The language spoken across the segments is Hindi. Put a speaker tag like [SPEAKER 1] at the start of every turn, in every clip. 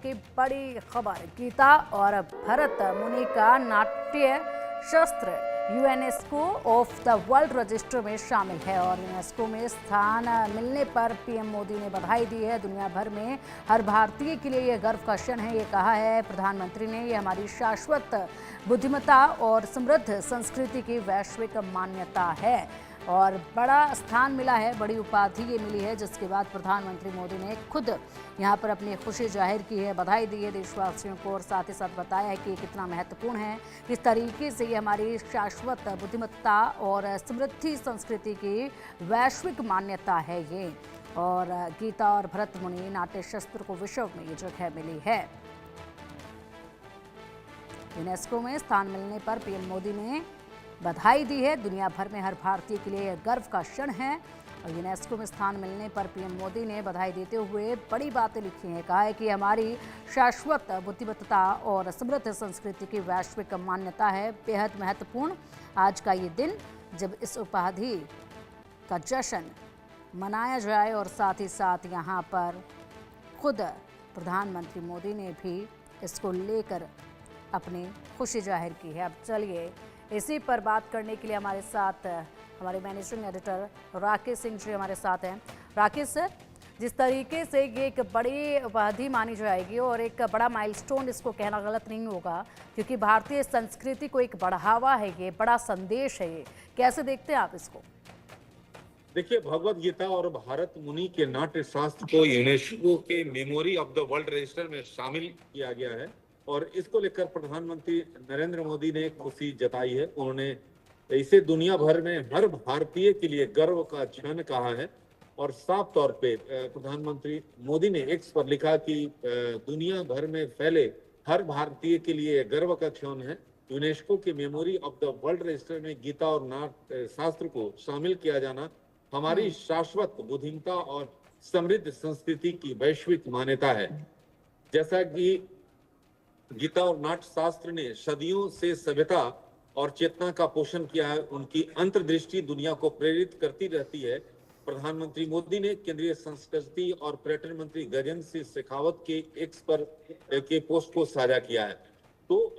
[SPEAKER 1] की बड़ी खबर, गीता और भरत मुनि का नाट्य शस्त्र UNESCO of the world register में शामिल है और यूनेस्को में स्थान मिलने पर पीएम मोदी ने बधाई दी है। दुनिया भर में हर भारतीय के लिए यह गर्व का क्षण है, ये कहा है प्रधानमंत्री ने। ये हमारी शाश्वत बुद्धिमत्ता और समृद्ध संस्कृति की वैश्विक मान्यता है और बड़ा स्थान मिला है, बड़ी उपाधि ये मिली है, जिसके बाद प्रधानमंत्री मोदी ने खुद यहाँ पर अपनी खुशी जाहिर की है, बधाई दी है देशवासियों को और साथ ही साथ बताया है कि ये कितना महत्वपूर्ण है, किस तरीके से ये हमारी शाश्वत बुद्धिमत्ता और समृद्धि संस्कृति की वैश्विक मान्यता है ये। और गीता और भरत मुनि नाट्य शस्त्र को विश्व में ये जगह मिली है। यूनेस्को में स्थान मिलने पर पीएम मोदी ने बधाई दी है। दुनिया भर में हर भारतीय के लिए गर्व का क्षण है और यूनेस्को में स्थान मिलने पर पीएम मोदी ने बधाई देते हुए बड़ी बातें लिखी हैं। कहा है कि हमारी शाश्वत बुद्धिमत्ता और समृद्ध संस्कृति की वैश्विक मान्यता है, बेहद महत्वपूर्ण आज का ये दिन जब इस उपाधि का जश्न मनाया जाए और साथ ही साथ यहाँ पर खुद प्रधानमंत्री मोदी ने भी इसको लेकर अपनी खुशी जाहिर की है। अब चलिए इसी पर बात करने के लिए हमारे साथ हमारे मैनेजिंग एडिटर राकेश सिंह जी हमारे साथ हैं। राकेश सर, जिस तरीके से ये एक बड़ी उपाधि मानी जाएगी और एक बड़ा माइलस्टोन, इसको कहना गलत नहीं होगा क्योंकि भारतीय संस्कृति को एक बढ़ावा है, ये बड़ा संदेश है, ये कैसे देखते हैं आप इसको?
[SPEAKER 2] देखिए, भगवत गीता और भारत मुनि के नाट्य शास्त्र को यूनेस्को के memory of the world register में शामिल किया गया है और इसको लेकर प्रधानमंत्री नरेंद्र मोदी ने खुशी जताई है। उन्होंने इसे दुनिया भर में हर भारतीय के लिए गर्व का क्षण कहा है और साफ तौर पे प्रधानमंत्री मोदी ने एक्स पर लिखा कि दुनिया भर में फैले हर भारतीय के लिए गर्व का क्षण है। यूनेस्को के memory of the world register में गीता और नाट्य शास्त्र को शामिल किया जाना हमारी शाश्वत बुद्धिमत्ता और समृद्ध संस्कृति की वैश्विक मान्यता है। जैसा कि गीता और नाट्य शास्त्र ने सदियों से सभ्यता और चेतना का पोषण किया है, उनकी अंतर्दृष्टि दुनिया को प्रेरित करती रहती है। प्रधानमंत्री मोदी ने केंद्रीय संस्कृति और पर्यटन मंत्री गजेंद्र सिंह शेखावत के एक्स पर के पोस्ट को साझा किया है। तो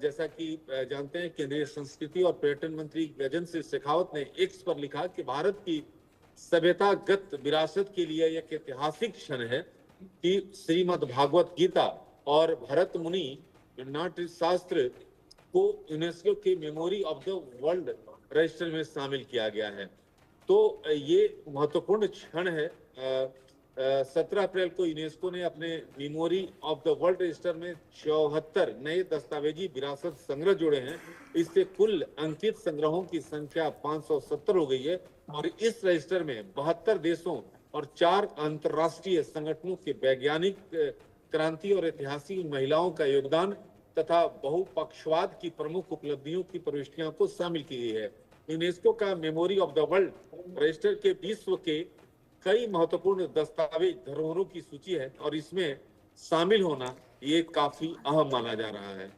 [SPEAKER 2] जैसा कि जानते हैं, केंद्रीय संस्कृति और पर्यटन मंत्री गजेंद्र सिंह शेखावत ने एक्स पर लिखा कि भारत की सभ्यतागत विरासत के लिए एक ऐतिहासिक क्षण है कि श्रीमद् भागवत गीता और भरत मुनि नाट्य शास्त्र को यूनेस्को के memory of the world register में शामिल किया गया है। तो ये महत्वपूर्ण क्षण है। 17 अप्रैल को यूनेस्को ने अपने memory of the world register में 74 नए दस्तावेजी विरासत संग्रह जोड़े हैं। इससे कुल अंकित संग्रहों की संख्या 570 हो गई है और इस रजिस्टर में 72 देशों और 4 अंतर्राष्ट्रीय संगठनों के वैज्ञानिक क्रांति और ऐतिहासिक महिलाओं का योगदान तथा बहुपक्षवाद की प्रमुख उपलब्धियों की प्रविष्टियों को शामिल की गई है। यूनेस्को का memory of the world register के विश्व के कई महत्वपूर्ण दस्तावेज धरोहरों की सूची है और इसमें शामिल होना ये काफी अहम माना जा रहा है।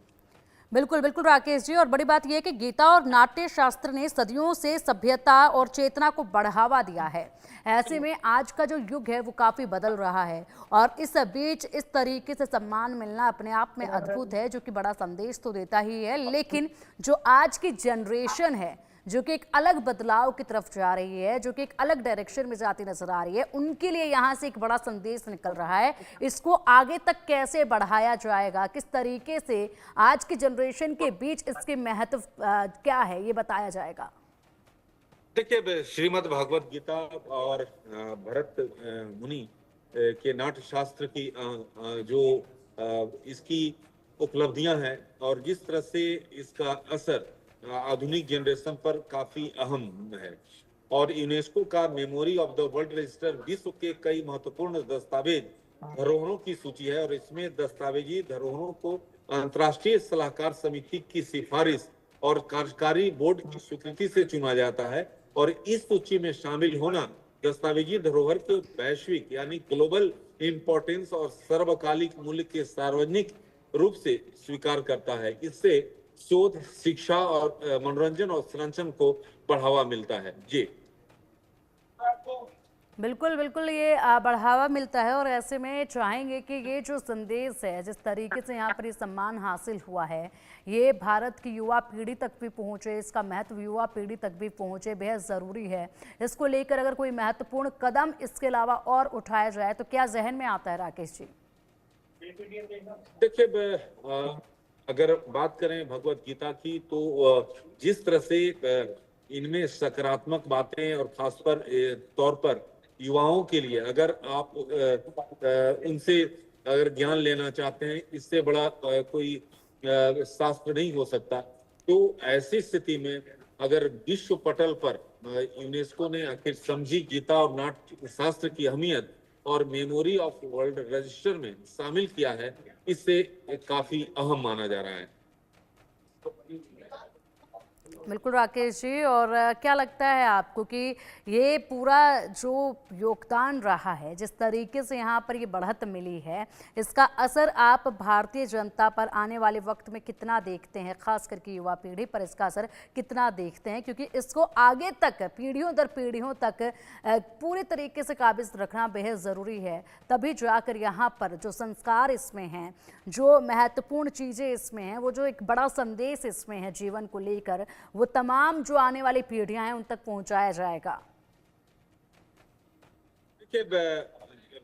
[SPEAKER 1] बिल्कुल बिल्कुल राकेश जी, और बड़ी बात यह है कि गीता और नाट्य शास्त्र ने सदियों से सभ्यता और चेतना को बढ़ावा दिया है। ऐसे में आज का जो युग है वो काफ़ी बदल रहा है और इस बीच इस तरीके से सम्मान मिलना अपने आप में अद्भुत है, जो कि बड़ा संदेश तो देता ही है। लेकिन जो आज की जनरेशन है, जो कि एक अलग बदलाव की तरफ जा रही है, जो कि एक अलग डायरेक्शन में जाती नजर आ रही है, उनके लिए यहाँ से एक बड़ा संदेश निकल रहा है। इसको आगे तक कैसे बढ़ाया जाएगा, किस तरीके से आज की जनरेशन के बीच इसके महत्व क्या है, ये बताया जाएगा?
[SPEAKER 2] देखिए, श्रीमद् भागवत गीता और भरत मुनि के नाट्य शास्त्र की जो इसकी उपलब्धियां हैं और जिस तरह से इसका असर आधुनिक जनरेशन पर काफी अहम है और यूनेस्को का memory of the world register विश्व के कई महत्वपूर्ण दस्तावेज धरोहरों की सूची है और इसमें दस्तावेजी धरोहरों को अंतर्राष्ट्रीय सलाहकार समिति की सिफारिश और कार्यकारी बोर्ड की स्वीकृति से चुना जाता है और इस सूची में शामिल होना दस्तावेजी धरोहर के वैश्विक यानी ग्लोबल इंपॉर्टेंस और सर्वकालिक मूल्य के सार्वजनिक रूप से स्वीकार करता है। इससे शोध, शिक्षा और मनोरंजन और संरक्षण को बढ़ावा मिलता है। जी
[SPEAKER 1] बिल्कुल, बिल्कुल ये बढ़ावा मिलता है और ऐसे में चाहेंगे कि ये जो संदेश है, जिस तरीके से यहाँ पर ये सम्मान हासिल हुआ है, ये भारत की युवा पीढ़ी तक भी पहुँचे, इसका महत्व युवा पीढ़ी तक भी पहुँचे, बेहद ज़रूरी है। इसको लेकर अगर कोई महत्वपूर्ण कदम इसके अलावा और उठाया जाए तो क्या ज़हन में आता है राकेश जी?
[SPEAKER 2] देखिए अगर बात करें भगवत गीता की तो जिस तरह से इनमें सकारात्मक बातें और खासकर तौर पर युवाओं के लिए अगर आप उनसे अगर ज्ञान लेना चाहते हैं, इससे बड़ा कोई शास्त्र नहीं हो सकता। तो ऐसी स्थिति में अगर विश्व पटल पर यूनेस्को ने आखिर समझी गीता और नाट्य शास्त्र की अहमियत और मेमोरी ऑफ वर्ल्ड रजिस्टर में शामिल किया है, इससे काफी अहम माना जा रहा है।
[SPEAKER 1] बिल्कुल राकेश जी, और क्या लगता है आपको कि ये पूरा जो योगदान रहा है, जिस तरीके से यहाँ पर ये बढ़त मिली है, इसका असर आप भारतीय जनता पर आने वाले वक्त में कितना देखते हैं, खास करके युवा पीढ़ी पर इसका असर कितना देखते हैं? क्योंकि इसको आगे तक पीढ़ियों दर पीढ़ियों तक पूरे तरीके से काबिज रखना बेहद ज़रूरी है, तभी जाकर यहाँ पर जो संस्कार इसमें हैं, जो महत्वपूर्ण चीज़ें इसमें हैं, वो जो एक बड़ा संदेश इसमें है जीवन को लेकर, वो तमाम जो आने वाली पीढ़ियां हैं उन तक पहुंचाया जाएगा।
[SPEAKER 2] देखिए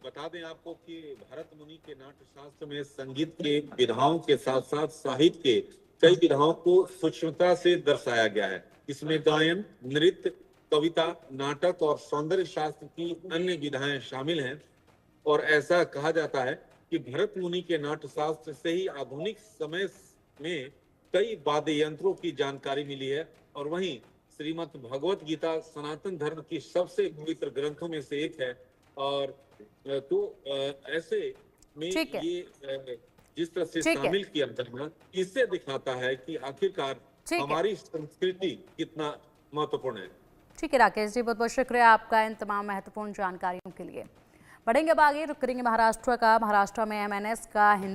[SPEAKER 2] बता दें आपको कि भरत मुनि के नाट्य शास्त्र में संगीत के विधाओं के साथ साथ साहित्य के कई विधाओं को सूक्ष्मता से दर्शाया गया है। इसमें गायन, नृत्य, कविता, नाटक और सौंदर्य शास्त्र की अन्य विधाएं शामिल हैं। और ऐसा कहा जाता है कि भरत मुनि के नाट्य शास्त्र से ही आधुनिक समय में कई वाद्य यंत्रों की जानकारी मिली है। और वहीं श्रीमद् भगवत गीता सनातन धर्म की सबसे पवित्र ग्रंथों में से एक है। और तो ऐसे में ये जिस तरह से शामिल किया जाना, इससे दिखाता है कि आखिरकार हमारी संस्कृति कितना महत्वपूर्ण है।
[SPEAKER 1] ठीक है राकेश जी, बहुत बहुत शुक्रिया आपका इन तमाम महत्वपूर्ण जानकारियों के लिए। बढ़ेंगे अब आगे, रुक करेंगे महाराष्ट्र का। महाराष्ट्र में MNS का